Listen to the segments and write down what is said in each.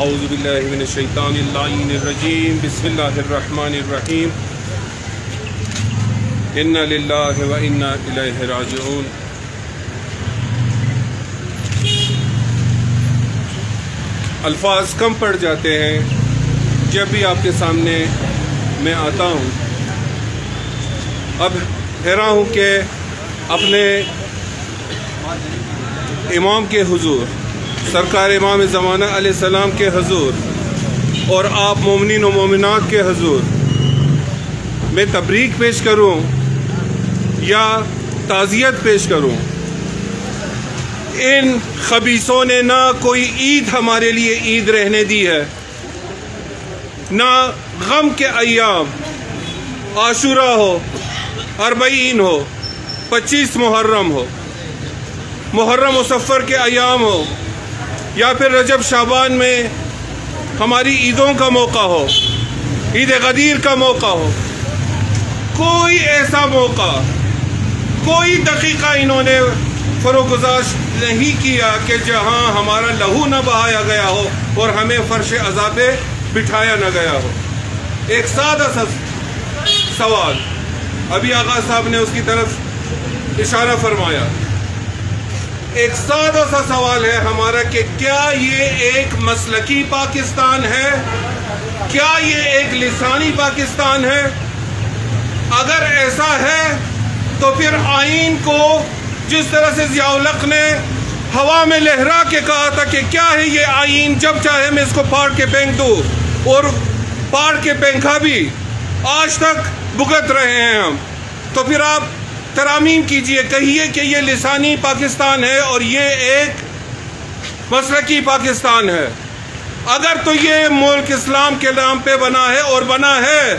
اعوذ باللہ من الشیطان اللعین الرجیم بسم اللہ الرحمن الرحیم انا للہ و انا الیہ راجعون۔ الفاظ کم پڑ جاتے ہیں جب بھی آپ کے سامنے میں آتا ہوں۔ اب حیران ہوں کہ اپنے امام کے حضور، سرکار امام زمانہ علیہ السلام کے حضور اور آپ مومنین و مومنات کے حضور میں تبریک پیش کروں یا تعزیت پیش کروں۔ ان خبیثوں نے نہ کوئی عید ہمارے لیے عید رہنے دی ہے، نہ غم کے ایام عاشورہ ہو، اربعین ہو، 25 محرم ہو، محرم و صفر کے ایام ہو، یا پھر رجب شعبان میں ہماری عیدوں کا موقع ہو، عید غدیر کا موقع ہو، کوئی ایسا موقع، کوئی دقیقہ انہوں نے فروگزاشت نہیں کیا کہ جہاں ہمارا لہو نہ بہایا گیا ہو اور ہمیں فرش عذاب پہ بٹھایا نہ گیا ہو۔ ایک سادہ سا سوال، ابھی آغا صاحب نے اس کی طرف اشارہ فرمایا، ایک سادہ سا سوال ہے ہمارا کہ کیا یہ ایک مسلکی پاکستان ہے؟ کیا یہ ایک لسانی پاکستان ہے؟ اگر ایسا ہے تو پھر آئین کو جس طرح سے ضیاء الحق نے ہوا میں لہرا کے کہا تھا کہ کیا ہے یہ آئین، جب چاہے میں اس کو پھاڑ کے پھینک دوں، اور پھاڑ کے پھینکا بھی، آج تک بھگت رہے ہیں ہم، تو پھر آپ ترامیم کیجئے، کہیے کہ یہ لسانی پاکستان ہے اور یہ ایک مسلکی پاکستان ہے۔ اگر تو یہ ملک اسلام کے نام پہ بنا ہے، اور بنا ہے،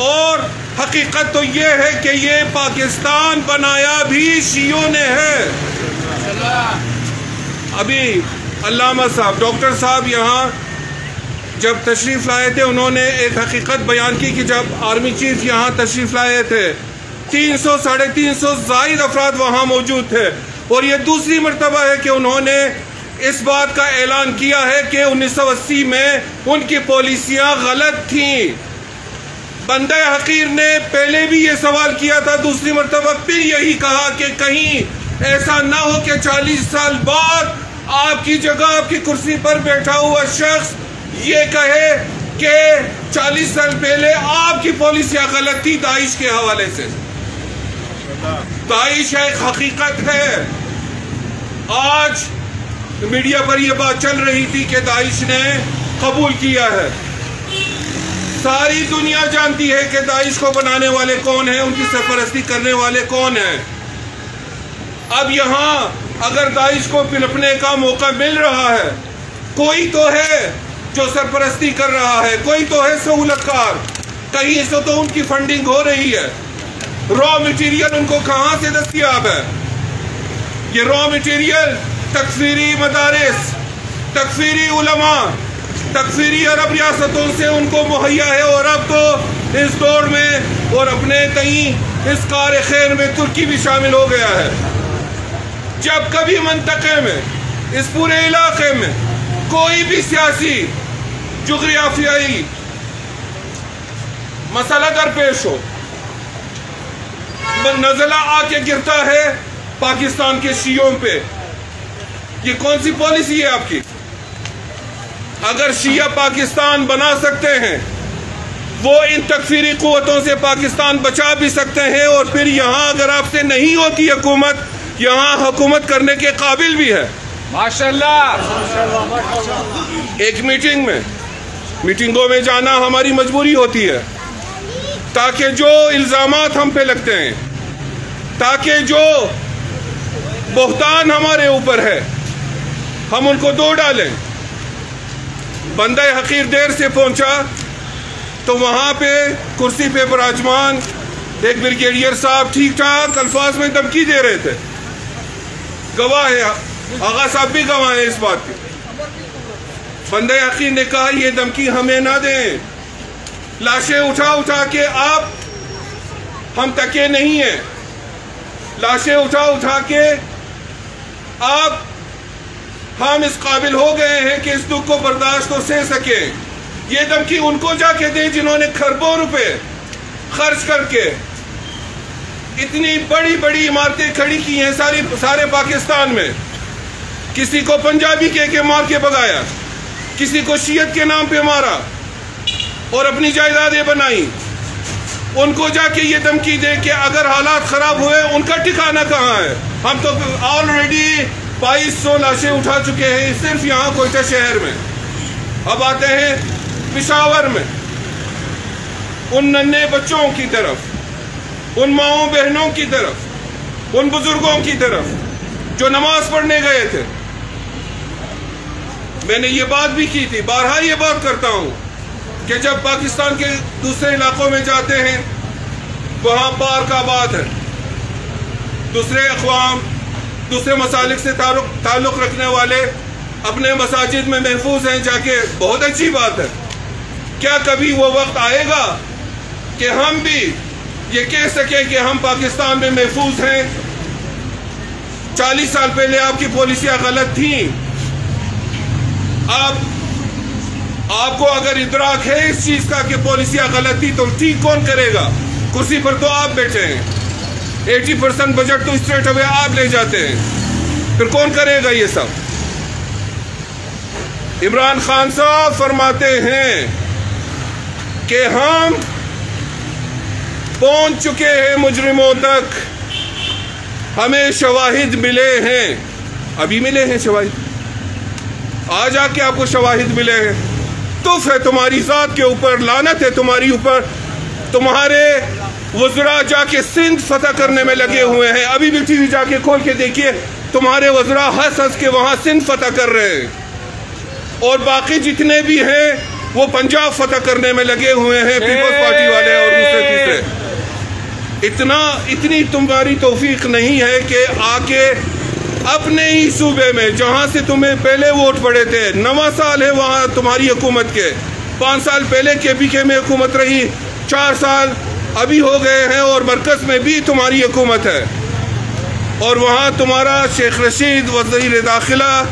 اور حقیقت تو یہ ہے کہ یہ پاکستان بنایا بھی شیعوں نے ہے۔ ابھی علامہ صاحب، ڈاکٹر صاحب یہاں جب تشریف لائے تھے، انہوں نے ایک حقیقت بیان کی کہ جب آرمی چیف یہاں تشریف لائے تھے 300 ساڑھے 300 زائد افراد وہاں موجود تھے، اور یہ دوسری مرتبہ ہے کہ انہوں نے اس بات کا اعلان کیا ہے کہ 1980 میں ان کی پالیسیاں غلط تھیں۔ بندہ حقیر نے پہلے بھی یہ سوال کیا تھا، دوسری مرتبہ پھر یہی کہا کہ کہیں ایسا نہ ہو کہ 40 سال بعد آپ کی جگہ، آپ کی کرسی پر بیٹھا ہوا شخص یہ کہے کہ 40 سال پہلے آپ کی پالیسیاں غلط تھی داعش کے حوالے سے۔ داعش ایک حقیقت ہے۔ آج میڈیا پر یہ بات چل رہی تھی کہ داعش نے قبول کیا ہے۔ ساری دنیا جانتی ہے کہ داعش کو بنانے والے کون ہیں، ان کی سرپرستی کرنے والے کون ہیں۔ اب یہاں اگر داعش کو پلپنے کا موقع مل رہا ہے، کوئی تو ہے جو سرپرستی کر رہا ہے، کوئی تو ہے سہولت کار، کہیں سے تو ان کی فنڈنگ ہو رہی ہے۔ را میٹیریل ان کو کہاں سے دستیاب ہے؟ یہ را میٹیریل تکفیری مدارس، تکفیری علماء، تکفیری عرب ریاستوں سے ان کو مہیا ہے، اور اب تو اس دور میں اور اپنے کہیں اس کار خیر میں ترکی بھی شامل ہو گیا ہے۔ جب کبھی منطقے میں، اس پورے علاقے میں کوئی بھی سیاسی جغرافیائی مسئلہ درپیش ہو، نزلہ آ کے گرتا ہے پاکستان کے شیعوں پہ۔ یہ کون سی پالیسی ہے آپ کی؟ اگر شیعہ پاکستان بنا سکتے ہیں، وہ ان تکفیری قوتوں سے پاکستان بچا بھی سکتے ہیں، اور پھر یہاں اگر آپ سے نہیں ہوتی حکومت، یہاں حکومت کرنے کے قابل بھی ہے۔ ماشاءاللہ۔ ایک میٹنگوں میں جانا ہماری مجبوری ہوتی ہے، تاکہ جو الزامات ہم پہ لگتے ہیں، تاکہ جو بہتان ہمارے اوپر ہے، ہم ان کو دو ڈالیں۔ بندہ حقیر دیر سے پہنچا تو وہاں پہ کرسی پہ براجمان ایک بریگیڈیئر صاحب ٹھیک ٹھاک الفاظ میں دھمکی دے رہے تھے۔ گواہ ہے، آغا صاحب بھی گواہ ہیں اس بات کے۔ بندہ حقیر نے کہا یہ دھمکی ہمیں نہ دیں، لاشیں اٹھا کے آپ، ہم تکے نہیں ہیں، لاشیں اٹھا کے آپ ہم اس قابل ہو گئے ہیں کہ اس دکھ کو برداشت اور سہ سکیں. یہ دھمکی ان کو جا کے دیں جنہوں نے کھربوں روپے خرچ کر کے اتنی بڑی بڑی عمارتیں کھڑی کی ہیں سارے پاکستان میں. کسی کو پنجابی کے مار کے بھگایا, کسی کو شیعت کے نام پہ مارا اور اپنی جائیدادیں بنائی. ان کو جا کے یہ دھمکی دے کہ اگر حالات خراب ہوئے ان کا ٹھکانہ کہاں ہے. ہم تو آلریڈی 2200 لاشیں اٹھا چکے ہیں صرف یہاں کوئٹہ شہر میں. اب آتے ہیں پشاور میں ان ننھے بچوں کی طرف, ان ماؤں بہنوں کی طرف, ان بزرگوں کی طرف جو نماز پڑھنے گئے تھے. میں نے یہ بات بھی کی تھی, بارہا یہ بات کرتا ہوں کہ جب پاکستان کے دوسرے علاقوں میں جاتے ہیں وہاں پارک آباد ہے, دوسرے اقوام دوسرے مسالک سے تعلق رکھنے والے اپنے مساجد میں محفوظ ہیں جا کے, بہت اچھی بات ہے. کیا کبھی وہ وقت آئے گا کہ ہم بھی یہ کہہ سکیں کہ ہم پاکستان میں محفوظ ہیں؟ 40 سال پہلے آپ کی پالیسیاں غلط تھیں. آپ کو اگر ادراک ہے اس چیز کا کہ پالیسیاں غلط تھی تو ٹھیک کون کرے گا؟ کرسی پر تو آپ بیٹھے ہیں, 80% بجٹ تو اسٹریٹ اوے آپ لے جاتے ہیں, پھر کون کرے گا یہ سب؟ عمران خان صاحب فرماتے ہیں کہ ہم پہنچ چکے ہیں مجرموں تک, ہمیں شواہد ملے ہیں. ابھی ملے ہیں شواہد, آج آ کے آپ کو شواہد ملے ہیں. تف ہے تمہاری ذات کے اوپر, لعنت ہے تمہاری اوپر. تمہارے وزراء جا کے سندھ فتح کرنے میں لگے ہوئے ہیں. ابھی بھی ٹی وی جا کے کھول کے دیکھیے, تمہارے وزراء ہنس ہنس کے وہاں سندھ فتح کر رہے ہیں, اور باقی جتنے بھی ہیں وہ پنجاب فتح کرنے میں لگے ہوئے ہیں, پیپلز پارٹی والے اور دوسرے تیسرے. اتنی تمہاری توفیق نہیں ہے کہ آ کے اپنے ہی صوبے میں جہاں سے تمہیں پہلے ووٹ پڑے تھے, 9 سال ہے وہاں تمہاری حکومت کے, 5 سال پہلے KPK میں حکومت رہی, 4 سال ابھی ہو گئے ہیں اور مرکز میں بھی تمہاری حکومت ہے, اور وہاں تمہارا شیخ رشید وزیر داخلہ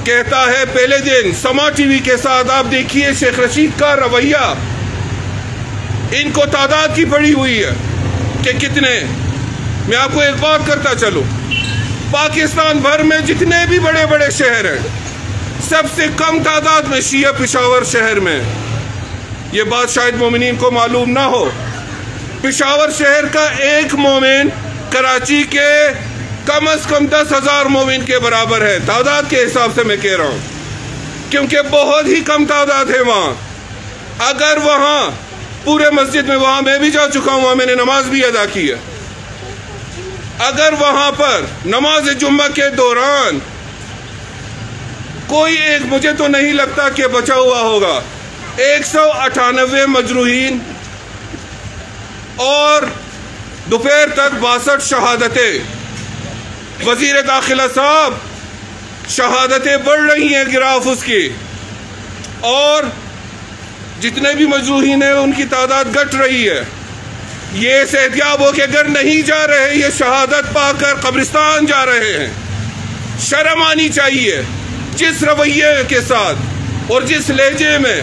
کہتا ہے پہلے دن سما ٹی وی کے ساتھ, آپ دیکھیے شیخ رشید کا رویہ, ان کو تعداد کی پڑی ہوئی ہے کہ کتنے. میں آپ کو ایک بات کرتا چلوں, پاکستان بھر میں جتنے بھی بڑے بڑے شہر ہیں سب سے کم تعداد میں شیعہ پشاور شہر میں. یہ بات شاید مومنین کو معلوم نہ ہو. پشاور شہر کا ایک مومن کراچی کے کم از کم 10,000 مومن کے برابر ہے, تعداد کے حساب سے میں کہہ رہا ہوں, کیونکہ بہت ہی کم تعداد ہے وہاں. اگر وہاں پورے مسجد میں, وہاں میں بھی جا چکا ہوں, وہاں میں نے نماز بھی ادا کی ہے, اگر وہاں پر نماز جمعہ کے دوران کوئی ایک, مجھے تو نہیں لگتا کہ بچا ہوا ہوگا, 198 مجروحین اور دوپہر تک 62 شہادتیں. وزیر داخلہ صاحب, شہادتیں بڑھ رہی ہیں گراف اس کی, اور جتنے بھی مجروحین ہیں ان کی تعداد گھٹ رہی ہے. یہ صحتیاب ہو کے گھر نہیں جا رہے, یہ شہادت پا کر قبرستان جا رہے ہیں. شرم آنی چاہیے. جس رویے کے ساتھ اور جس لہجے میں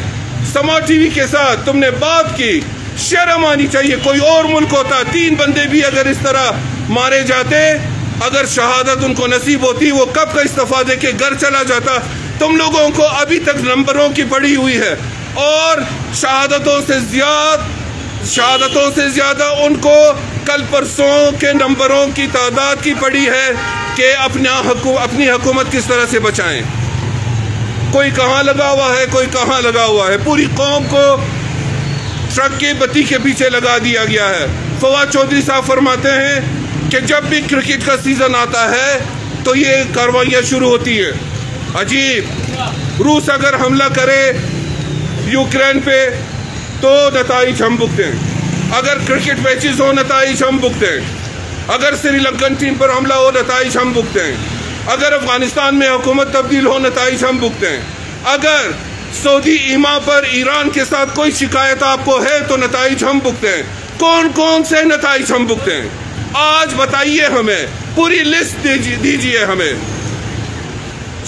سما ٹی وی کے ساتھ تم نے بات کی, شرم آنی چاہیے. کوئی اور ملک ہوتا 3 بندے بھی اگر اس طرح مارے جاتے, اگر شہادت ان کو نصیب ہوتی, وہ کب کا استعفیٰ دے کے گھر چلا جاتا. تم لوگوں کو ابھی تک نمبروں کی پڑی ہوئی ہے, اور شہادتوں سے زیادہ ان کو کل پرسوں کے نمبروں کی تعداد کی پڑی ہے کہ اپنی حکومت کس طرح سے بچائیں. کوئی کہاں لگا ہوا ہے, کوئی کہاں لگا ہوا ہے. پوری قوم کو ٹرک کی بتی کے پیچھے لگا دیا گیا ہے. فواد چودھری صاحب فرماتے ہیں کہ جب بھی کرکٹ کا سیزن آتا ہے تو یہ کاروائیاں شروع ہوتی ہیں. عجیب, روس اگر حملہ کرے یوکرین پہ تو نتائج ہم بھگتے ہیں, اگر کرکٹ میچز ہو نتائج ہم بھگتے ہیں, اگر سری لنکن ٹیم پر حملہ ہو نتائج ہم بھگتے ہیں, اگر افغانستان میں حکومت تبدیل ہو نتائج ہم بھگتے ہیں, اگر سعودی ایما پر ایران کے ساتھ کوئی شکایت آپ کو ہے تو نتائج ہم بھگتے ہیں. کون کون سے نتائج ہم بھگتے ہیں آج بتائیے ہمیں, پوری لسٹ دیجیے ہمیں.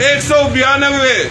192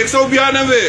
192।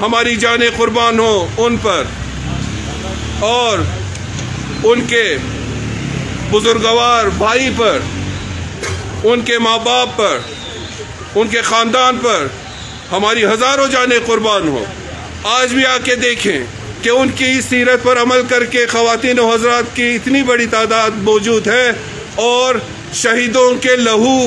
ہماری جانیں قربان ہوں ان پر اور ان کے بزرگوار بھائی پر، ان کے ماں باپ پر، ان کے خاندان پر ہماری ہزاروں جانیں قربان ہوں۔ آج بھی آ کے دیکھیں کہ ان کی سیرت پر عمل کر کے خواتین و حضرات کی اتنی بڑی تعداد موجود ہے اور شہیدوں کے لہو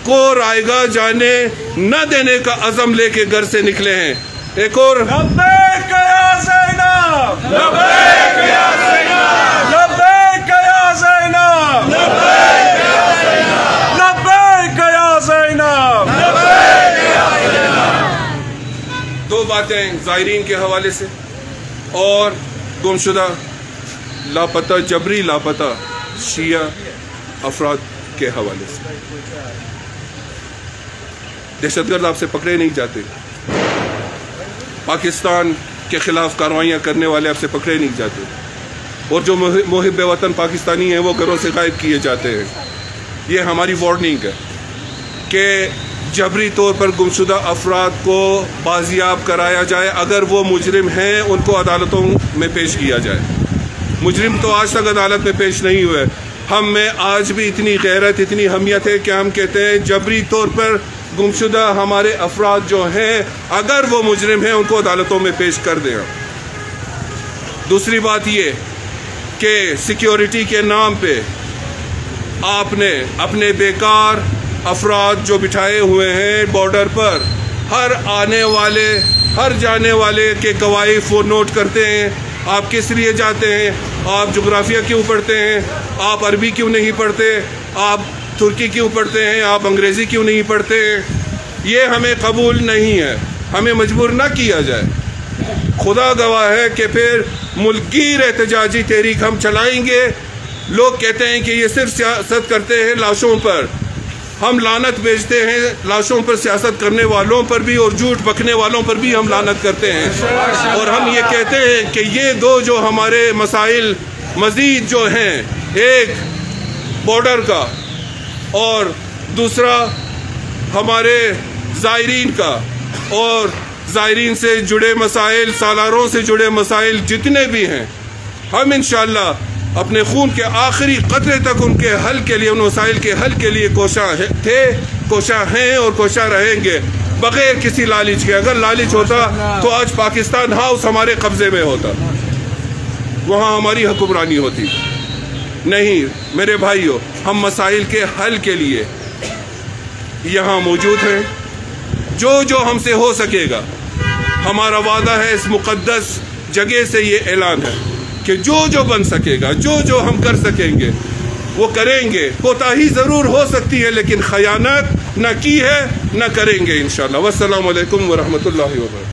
کو رائیگاہ جانے نہ دینے کا عزم لے کے گھر سے نکلے ہیں۔ ایک اور لبیک یا زینب، لبیک یا زینب، لبیک یا زینب، لبیک یا زینب، لبیک یا زینب، لبیک یا زینب۔ دو باتیں زائرین کے حوالے سے اور گمشدہ لاپتہ جبری لاپتہ شیعہ افراد کے حوالے سے۔ دہشت گرد آپ سے پکڑے نہیں جاتے، پاکستان کے خلاف کارروائیاں کرنے والے آپ سے پکڑے نہیں جاتے، اور جو محب وطن پاکستانی ہیں وہ گھروں سے غائب کیے جاتے ہیں۔ یہ ہماری وارننگ ہے کہ جبری طور پر گمشدہ افراد کو بازیاب کرایا جائے، اگر وہ مجرم ہیں ان کو عدالتوں میں پیش کیا جائے۔ مجرم تو آج تک عدالت میں پیش نہیں ہوئے۔ ہم میں آج بھی اتنی غیرت، اتنی حمیت ہے کہ ہم کہتے ہیں جبری طور پر گمشدہ ہمارے افراد جو ہیں اگر وہ مجرم ہیں ان کو عدالتوں میں پیش کر دیں۔ دوسری بات یہ کہ سیکیورٹی کے نام پہ آپ نے اپنے بیکار افراد جو بٹھائے ہوئے ہیں بارڈر پر، ہر آنے والے ہر جانے والے کے کوائف وہ نوٹ کرتے ہیں۔ آپ کس لیے جاتے ہیں؟ آپ جغرافیہ کیوں پڑھتے ہیں؟ آپ عربی کیوں نہیں پڑھتے؟ آپ ترکی کیوں پڑھتے ہیں؟ آپ انگریزی کیوں نہیں پڑھتے ہیں؟ یہ ہمیں قبول نہیں ہے، ہمیں مجبور نہ کیا جائے۔ خدا گواہ ہے کہ پھر ملکگیر احتجاجی تحریک ہم چلائیں گے۔ لوگ کہتے ہیں کہ یہ صرف سیاست کرتے ہیں لاشوں پر، ہم لعنت بھیجتے ہیں لاشوں پر، سیاست کرنے والوں پر بھی اور جھوٹ بکنے والوں پر بھی ہم لعنت کرتے ہیں، اور ہم یہ کہتے ہیں کہ یہ دو جو ہمارے مسائل مزید جو ہیں، ایک بارڈر کا اور دوسرا ہمارے زائرین کا، اور زائرین سے جڑے مسائل، سالاروں سے جڑے مسائل جتنے بھی ہیں، ہم انشاءاللہ اپنے خون کے آخری قطرے تک ان کے حل کے لیے، ان مسائل کے حل کے لیے کوشاں تھے، کوشاں ہیں اور کوشاں رہیں گے، بغیر کسی لالچ کے۔ اگر لالچ ہوتا تو آج پاکستان ہاؤس ہمارے قبضے میں ہوتا، وہاں ہماری حکمرانی ہوتی۔ نہیں میرے بھائیو، ہم مسائل کے حل کے لیے یہاں موجود ہیں۔ جو ہم سے ہو سکے گا، ہمارا وعدہ ہے اس مقدس جگہ سے، یہ اعلان ہے کہ جو بن سکے گا، جو ہم کر سکیں گے وہ کریں گے۔ کوتاہی ضرور ہو سکتی ہے لیکن خیانت نہ کی ہے نہ کریں گے انشاءاللہ۔ والسلام علیکم ورحمۃ اللہ وبرکاتہ۔